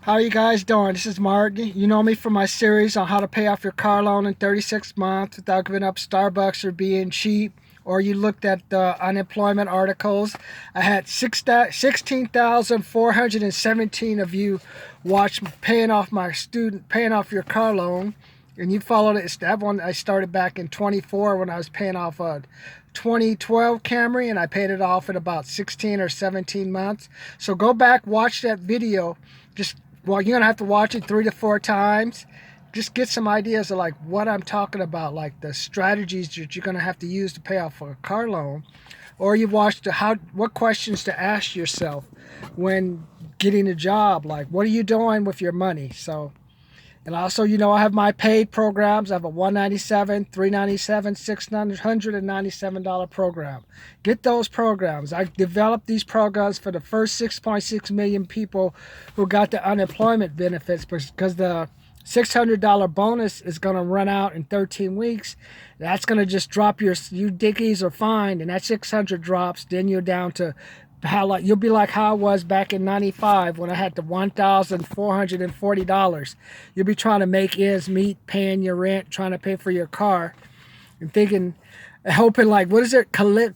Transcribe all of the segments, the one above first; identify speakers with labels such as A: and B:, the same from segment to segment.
A: How are you guys doing? This is Mark. You know me from my series on how to pay off your car loan in 36 months without giving up Starbucks or being cheap. Or you looked at the unemployment articles. I had 16,417 of you watch paying off your car loan, and you followed it. That one I started back in 24 when I was paying off a 2012 Camry, and I paid it off in about 16 or 17 months. So go back, watch that video. Just Well, you're gonna have to watch it 3 to 4 times. Just get some ideas of like what I'm talking about, like the strategies that you're gonna have to use to pay off a car loan. Or you watch what questions to ask yourself when getting a job. Like, what are you doing with your money? So, and also, I have my paid programs. I have a $197, $397, $697 program. Get those programs. I developed these programs for the first 6.6 million people who got the unemployment benefits, because the $600 bonus is going to run out in 13 weeks. That's going to just drop you dickies are fine, and that 600 drops, then you're down to you'll be like how I was back in 95 when I had the $1,440. You'll be trying to make ends meet, paying your rent, trying to pay for your car, and thinking, hoping like, what is it, Camilla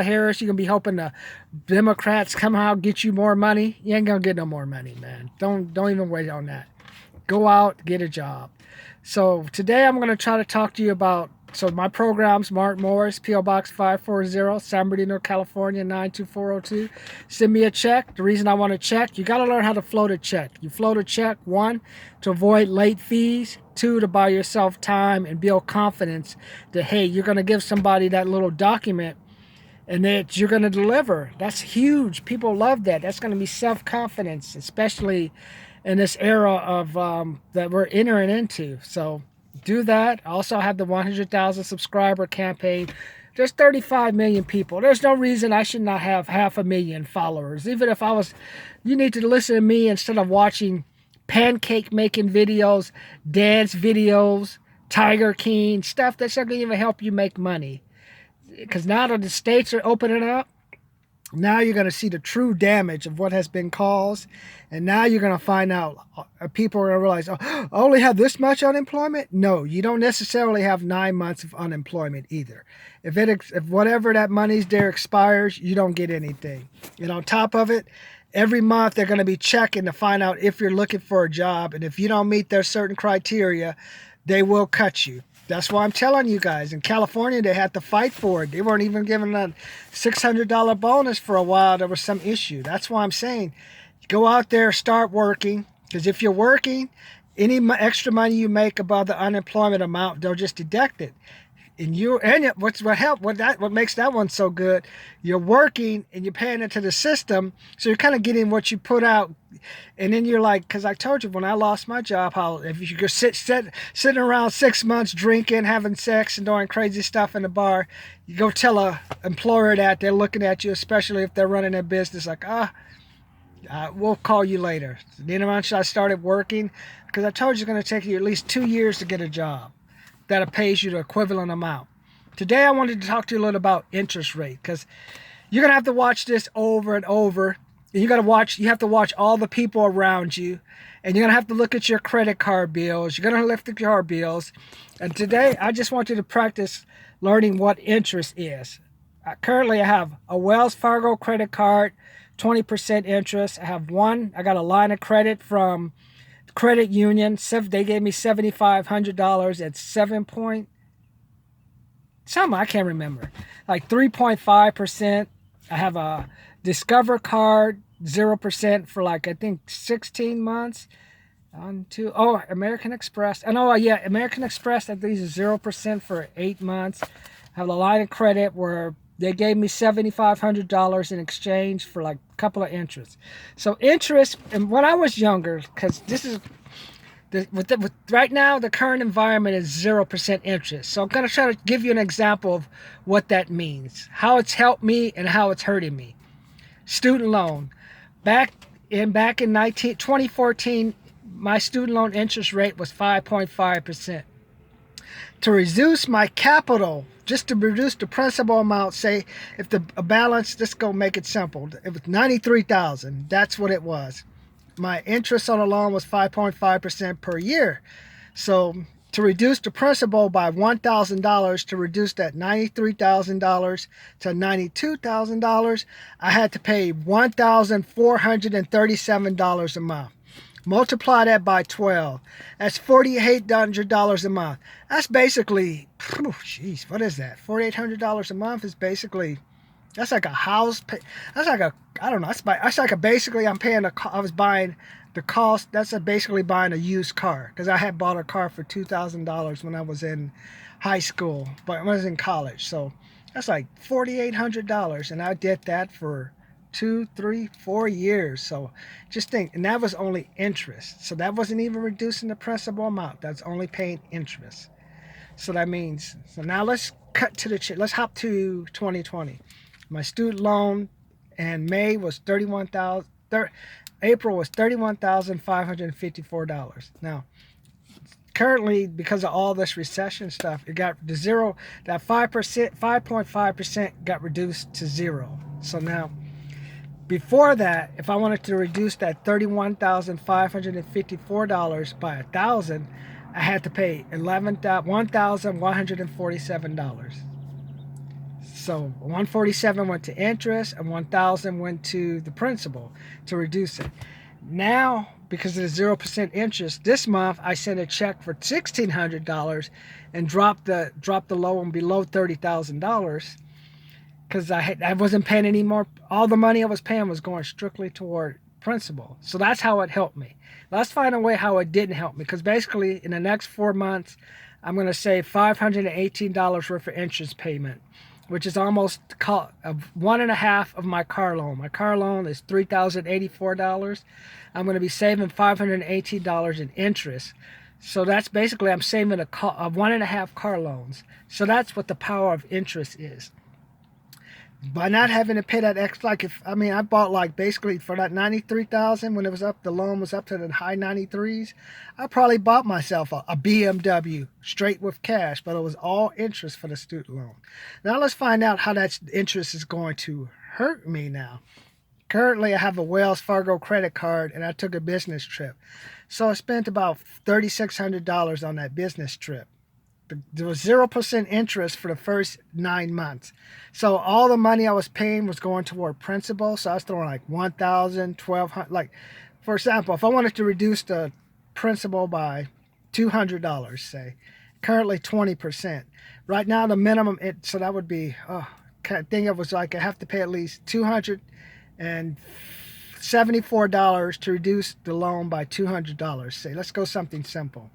A: Harris, you're gonna be hoping the Democrats somehow get you more money. You ain't gonna get no more money, man. Don't even wait on that. Go out, get a job. So today I'm going to try to talk to you about, my program's Mark Morris, P.O. Box 540, San Bernardino, California, 92402. Send me a check. The reason I want to check, you got to learn how to float a check. You float a check, 1, to avoid late fees, 2, to buy yourself time and build confidence that, hey, you're going to give somebody that little document and that you're going to deliver. That's huge. People love that. That's going to be self-confidence, especially in this era of that we're entering into. So do that. I also have the 100,000 subscriber campaign. There's 35 million people. There's no reason I should not have 500,000 followers. Even if I was, you need to listen to me instead of watching pancake making videos, dance videos, Tiger King, stuff that's not going to even help you make money. Because now that the states are opening up, now you're going to see the true damage of what has been caused. And now you're going to find out, people are going to realize, oh, I only have this much unemployment? No, you don't necessarily have 9 months of unemployment either. If whatever that money's there expires, you don't get anything. And on top of it, every month they're going to be checking to find out if you're looking for a job. And if you don't meet their certain criteria, they will cut you. That's why I'm telling you guys. In California, they had to fight for it. They weren't even giving a $600 bonus for a while. There was some issue. That's why I'm saying, go out there, start working. Because if you're working, any extra money you make above the unemployment amount, they'll just deduct it. What makes that one so good, you're working and you're paying into the system, so you're kind of getting what you put out. And then you're like, because I told you when I lost my job, how if you could sitting around 6 months drinking, having sex, and doing crazy stuff in the bar, you go tell a employer that, they're looking at you, especially if they're running a business, like, we'll call you later. Then once I started working, because I told you it's going to take you at least 2 years to get a job that pays you the equivalent amount. Today I wanted to talk to you a little about interest rate, because you're going to have to watch this over and over. And you have to watch all the people around you, and you're going to have to look at your credit card bills. You're going to lift the car bills. And today I just want you to practice learning what interest is. Currently I have a Wells Fargo credit card, 20% interest. I got a line of credit from credit union. They gave me $7,500 at 7 point something, I can't remember, like 3.5%. I have a Discover card, 0% for like, I think 16 months. American Express. American Express, I think is 0% for 8 months. I have a line of credit where they gave me $7,500 in exchange for like a couple of interests. So interest, and when I was younger, because this is, right now the current environment is 0% interest. So I'm going to try to give you an example of what that means, how it's helped me and how it's hurting me. Student loan. Back in 2014, my student loan interest rate was 5.5%. To reduce my capital, just to reduce the principal amount, say if the balance, let's go make it simple. It was $93,000. That's what it was. my interest on the loan was 5.5% per year. So to reduce the principal by $1,000, to reduce that $93,000 to $92,000, I had to pay $1,437 a month. Multiply that by 12. That's $4,800 a month. That's basically, jeez, what is that? $4,800 a month is basically, that's like a house. That's like a, I don't know. That's like a basically. I'm paying I was buying the cost. That's basically buying a used car, because I had bought a car for $2,000 when I was in high school, but I was in college. So that's like $4,800, and I did that for 2, 3, 4 years. So just think, and that was only interest. So that wasn't even reducing the principal amount. That's only paying interest. So that means, so now let's cut to let's hop to 2020. My student loan in May was April was $31,554. Now, currently, because of all this recession stuff, it got to zero. That 5.5% got reduced to zero. So now, before that, if I wanted to reduce that $31,554 by 1,000, I had to pay $1,147. So 147 went to interest and 1,000 went to the principal to reduce it. Now, because of the 0% interest, this month I sent a check for $1,600 and dropped the loan below $30,000, because I wasn't paying any more. All the money I was paying was going strictly toward principal. So that's how it helped me. Let's find a way how it didn't help me, because basically in the next 4 months I'm going to save $518 worth of interest payment, which is almost 1.5 of my car loan. My car loan is $3,084. I'm going to be saving $518 in interest. So that's basically, I'm saving a 1.5 car loans. So that's what the power of interest is. By not having to pay that extra, like I bought like basically for that $93,000 when it was up, the loan was up to the high 93s. I probably bought myself a BMW straight with cash, but it was all interest for the student loan. Now let's find out how that interest is going to hurt me now. Currently, I have a Wells Fargo credit card, and I took a business trip. So I spent about $3,600 on that business trip. There was 0% interest for the first 9 months. So all the money I was paying was going toward principal. So I was throwing like $1,000, $1,200. Like, for example, if I wanted to reduce the principal by $200, say, currently 20%. Right now, the minimum, so that would be, I think it was like I have to pay at least $274 to reduce the loan by $200. Say, let's go something simple.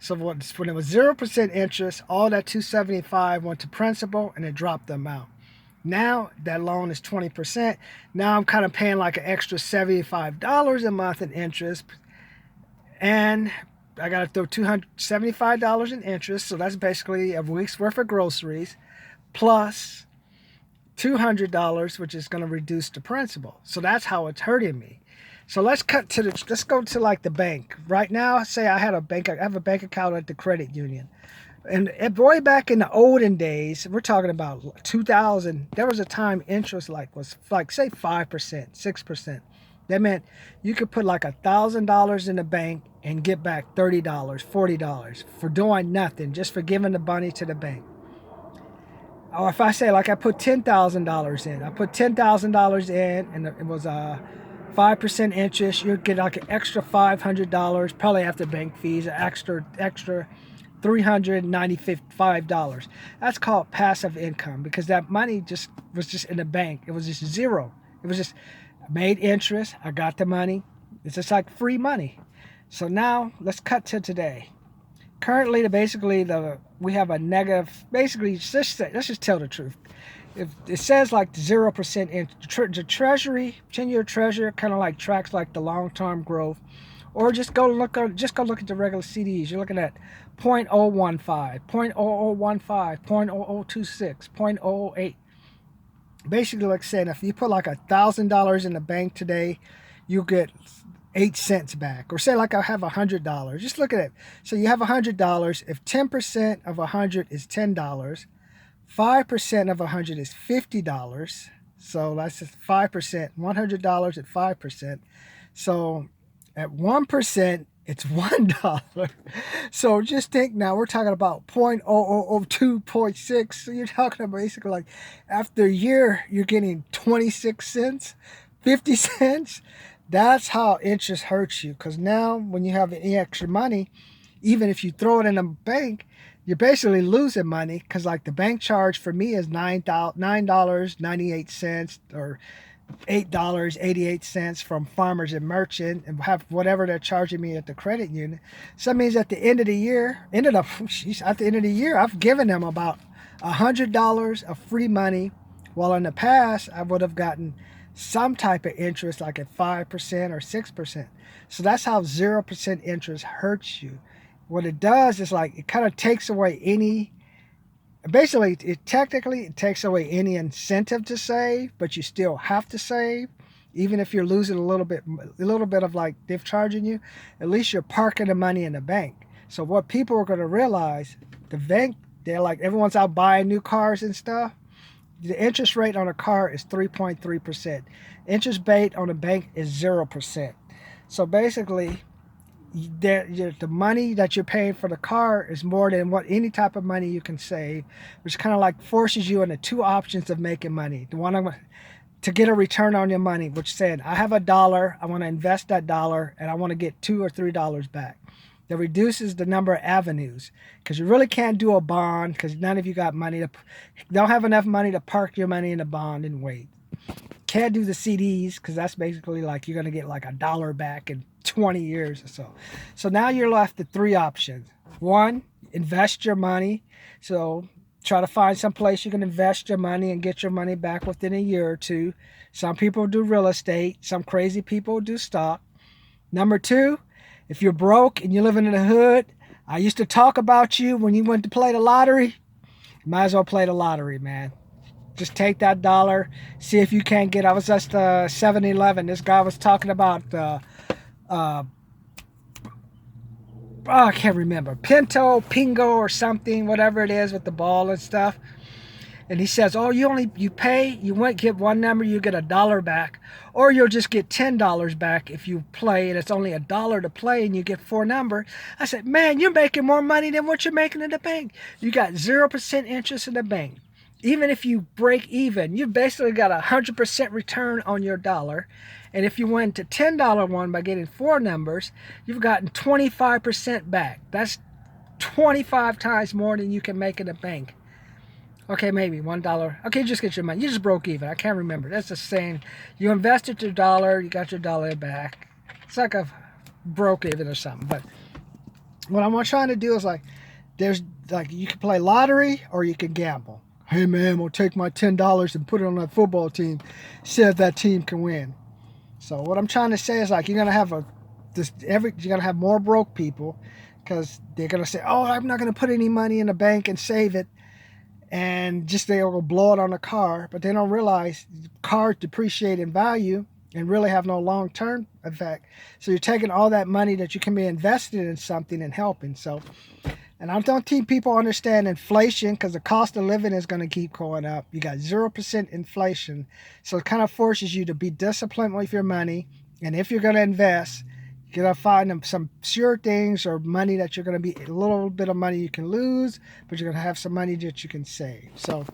A: So when it was 0% interest, all that $275 went to principal, and it dropped the amount. Now that loan is 20%. Now I'm kind of paying like an extra $75 a month in interest, and I got to throw $275 in interest. So that's basically a week's worth of groceries, plus $200, which is going to reduce the principal. So that's how it's hurting me. So let's go to like the bank. Right now, say I have a bank account at the credit union. And way back in the olden days, we're talking about 2000, there was a time interest was say 5%, 6%. That meant you could put like $1,000 in the bank and get back $30, $40 for doing nothing, just for giving the money to the bank. Or if I say like I put $10,000 in, I put $10,000 in, and it was 5% interest, you'd get like an extra $500, probably after bank fees, extra $395. That's called passive income, because that money was just in the bank. It was just zero. It was just made interest. I got the money. It's just like free money. So now let's cut to today. Currently, we have a negative. Basically, let's just tell the truth. If it says like 0% in the Treasury, 10-year Treasury, kind of like tracks like the long-term growth, or just go look at the regular CDs. You're looking at 0.015, 0.0015, 0.0026, 0.008. Basically, like saying, if you put like $1,000 in the bank today, you get 8 cents back. Or say like I have $100. Just look at it. So you have $100. If 10% of 100 is $10, 5% of 100 is $50. So that's just 5%. $100 at 5%. So at 1%, it's $1. So just think now, we're talking about 0.0002.6. So you're talking about basically like after a year, you're getting 26 cents, 50 cents. That's how interest hurts you. Because now when you have any extra money, even if you throw it in a bank, you're basically losing money, because like the bank charge for me is $9.98 or $8.88 from Farmers and Merchant, and have whatever they're charging me at the credit union. So that means at the end of the year, at the end of the year, I've given them about $100 of free money, while in the past I would have gotten some type of interest like at 5% or 6%. So that's how 0% interest hurts you. What it does is like it kind of takes away any, basically it technically it takes away any incentive to save, but you still have to save. Even if you're losing a little bit of like they're charging you, at least you're parking the money in the bank. So what people are going to realize, the bank, they're like, everyone's out buying new cars and stuff. The interest rate on a car is 3.3%. Interest rate on a bank is 0%. So basically, the money that you're paying for the car is more than what any type of money you can save, which kind of like forces you into two options of making money. The one to get a return on your money, which said, I have $1, I want to invest that dollar, and I want to get $2 or $3 back. That reduces the number of avenues, because you really can't do a bond because none of you got money don't have enough money to park your money in a bond and wait. Can't do the CDs because that's basically like you're going to get like $1 back in 20 years or so. So now you're left with three options. One, invest your money. So try to find some place you can invest your money and get your money back within a year or two. Some people do real estate. Some crazy people do stock. Number two, if you're broke and you're living in the hood, I used to talk about you when you went to play the lottery. Might as well play the lottery, man. Just take that dollar, see if you can't get. I was just 7-Eleven. This guy was talking about I can't remember, Pingo or something, whatever it is with the ball and stuff. And he says, oh, you pay, you won't get one number, you get $1 back, or you'll just get $10 back if you play, and it's only $1 to play, and you get 4 numbers. I said, man, you're making more money than what you're making in the bank. You got 0% interest in the bank. Even if you break even, you basically got 100% return on your dollar. And if you went to $10 one by getting 4 numbers, you've gotten 25% back. That's 25 times more than you can make in the bank. Okay, maybe $1. Okay, just get your money. You just broke even. I can't remember. That's the same. You invested your dollar, you got your dollar back. It's like a broke even or something. But what I'm trying to do is like, there's like, you can play lottery or you can gamble. Hey man, I'm gonna take my $10 and put it on that football team, see if that team can win. So what I'm trying to say is like, you're gonna have you're gonna have more broke people, because they're gonna say, oh, I'm not gonna put any money in the bank and save it, and just they'll blow it on a car. But they don't realize cars depreciate in value and really have no long-term effect. So you're taking all that money that you can be invested in something and helping. So, and I don't think people understand inflation, because the cost of living is going to keep going up. You got 0% inflation. So it kind of forces you to be disciplined with your money. And if you're going to invest, you're going to find some sure things, or money that you're going to be, a little bit of money you can lose, but you're going to have some money that you can save. So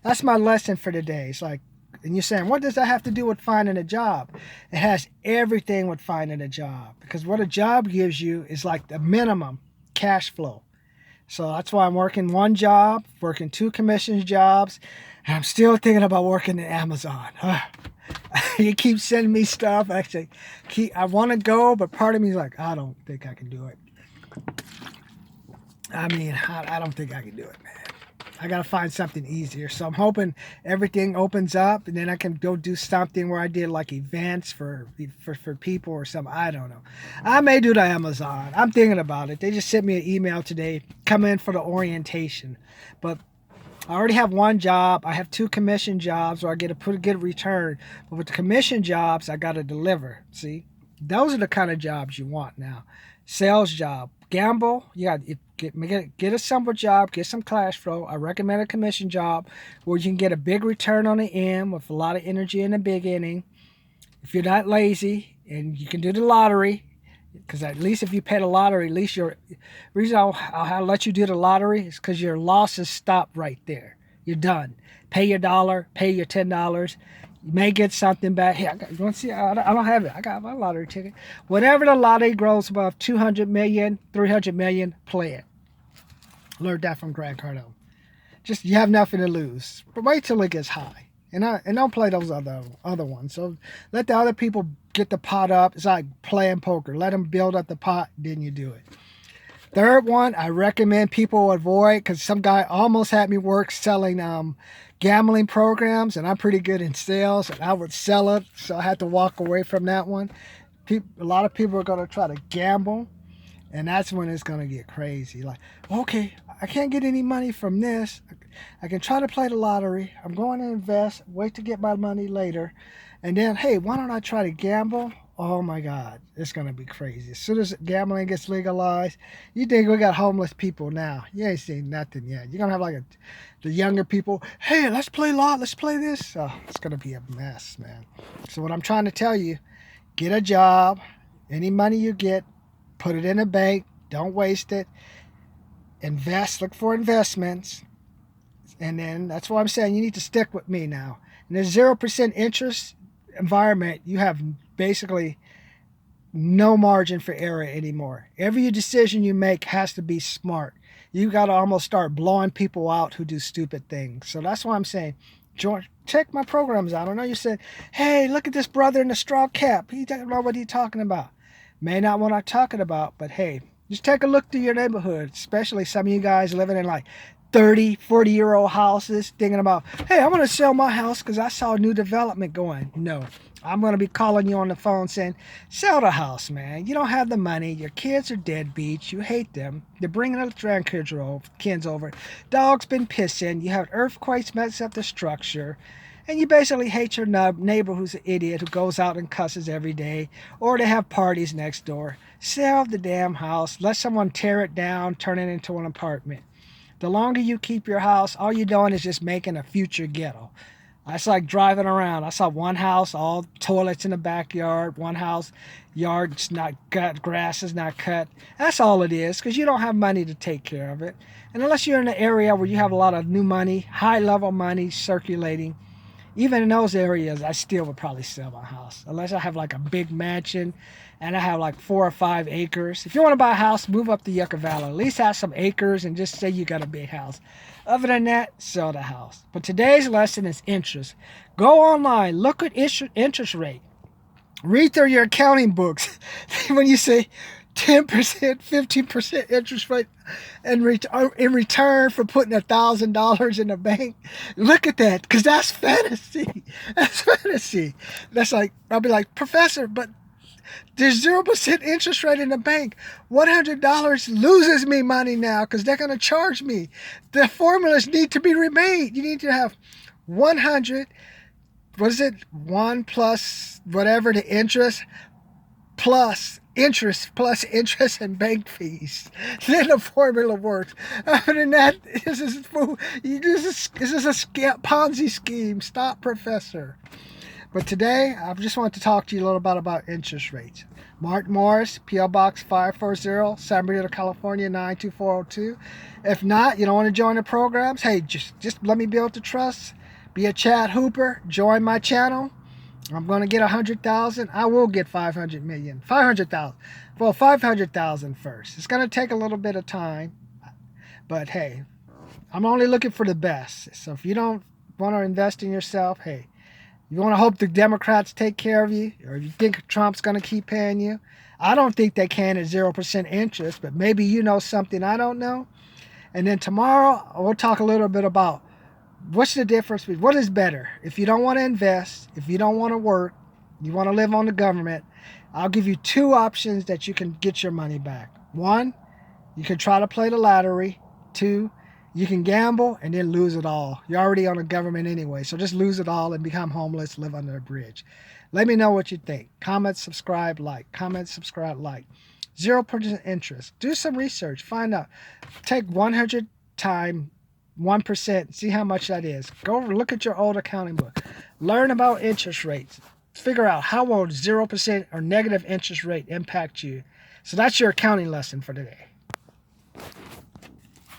A: that's my lesson for today. It's like, and you're saying, what does that have to do with finding a job? It has everything with finding a job, because what a job gives you is like the minimum cash flow. So that's why I'm working one job, working 2 commissions jobs, and I'm still thinking about working at Amazon. You keep sending me stuff. Actually, I want to go, but part of me is like, I don't think I can do it. I mean, I don't think I can do it, man. I got to find something easier. So I'm hoping everything opens up, and then I can go do something where I did like events for people or something. I don't know. I may do the Amazon. I'm thinking about it. They just sent me an email today, come in for the orientation. But I already have one job. I have 2 commission jobs where I get a pretty good return. But with the commission jobs, I got to deliver. See, those are the kind of jobs you want now. Sales job. Gamble, you got get a simple job, get some cash flow. I recommend a commission job where you can get a big return on the end with a lot of energy in the beginning. If you're not lazy, and you can do the lottery. Because at least if you pay the lottery, at least your reason I'll let you do the lottery is because your losses stop right there. You're done. Pay your dollar, pay your $10. You may get something back. Hey, you want to see? I don't have it. I got my lottery ticket. Whatever the lottery grows above 200 million, 300 million, play it. Learned that from Grant Cardone. Just you have nothing to lose, but wait till it gets high, and don't play those other ones. So let the other people get the pot up. It's like playing poker. Let them build up the pot, then you do it. Third one, I recommend people avoid because some guy almost had me work selling gambling programs, and I'm pretty good in sales, and I would sell it, so I had to walk away from that one. A lot of people are going to try to gamble, and that's when it's going to get crazy. Like, okay, I can't get any money from this. I can try to play the lottery. I'm going to invest, wait to get my money later. And then, hey, why don't I try to gamble? Oh my God, it's going to be crazy. As soon as gambling gets legalized, you think we got homeless people now. You ain't seen nothing yet. You're going to have like the younger people, hey, let's play let's play this. Oh, it's going to be a mess, man. So what I'm trying to tell you, get a job. Any money you get, put it in a bank. Don't waste it. Invest, look for investments. And then that's why I'm saying you need to stick with me now. In a 0% interest environment, you have basically no margin for error anymore. Every decision you make has to be smart. You got to almost start blowing people out who do stupid things. So that's why I'm saying, check my programs out. I know you said, hey, look at this brother in the straw cap. He doesn't know what he's talking about. May not what I'm talking about, but hey, just take a look through your neighborhood, especially some of you guys living in like 30, 40-year-old houses, thinking about, hey, I'm going to sell my house because I saw a new development going. No, I'm going to be calling you on the phone saying, sell the house, man. You don't have the money. Your kids are deadbeats. You hate them. They're bringing the grandkids over. Dog's been pissing. You have earthquakes mess up the structure. And you basically hate your neighbor who's an idiot who goes out and cusses every day. Or they have parties next door. Sell the damn house. Let someone tear it down, turn it into an apartment. The longer you keep your house, all you're doing is just making a future ghetto. It's like driving around. I saw one house, all toilets in the backyard. One house, yard's not cut, grass is not cut. That's all it is, because you don't have money to take care of it. And unless you're in an area where you have a lot of new money, high-level money circulating, even in those areas, I still would probably sell my house. Unless I have like a big mansion and I have like 4 or 5 acres. If you want to buy a house, move up to Yucca Valley. At least have some acres and just say you got a big house. Other than that, sell the house. But today's lesson is interest. Go online, look at interest rate. Read through your accounting books. When you say 10%, 15% interest rate in return for putting $1,000 in the bank, look at that, because that's fantasy. That's fantasy. That's like, I'll be like, Professor, but there's 0% interest rate in the bank. $100 loses me money now because they're going to charge me. The formulas need to be remade. You need to have 100, what is it? 1 plus whatever the interest plus interest and bank fees. Then the formula works. Other than that, this is a Ponzi scheme. Stop, Professor. But today, I just wanted to talk to you a little bit about interest rates. Martin Morris, P.O. Box 540, San Bernardino, California, 92402. If not, you don't want to join the programs, hey, just let me build the trust. Be a Chad Hooper. Join my channel. I'm going to get 100,000. I will get 500 million. 500,000. Well, 500,000 first. It's going to take a little bit of time. But hey, I'm only looking for the best. So if you don't want to invest in yourself, hey, you want to hope the Democrats take care of you, or you think Trump's going to keep paying you? I don't think they can at 0% interest, but maybe you know something I don't know. And then tomorrow, we'll talk a little bit about what's the difference between what is better. If you don't want to invest, if you don't want to work, you want to live on the government, I'll give you 2 options that you can get your money back. 1, you can try to play the lottery. 2, you can gamble and then lose it all. You're already on the government anyway, so just lose it all and become homeless, live under a bridge. Let me know what you think. Comment, subscribe, like. Comment, subscribe, like. 0% interest. Do some research. Find out. Take 100 times 1%. See how much that is. Go look at your old accounting book. Learn about interest rates. figure out how will 0% or negative interest rate impact you. So that's your accounting lesson for today.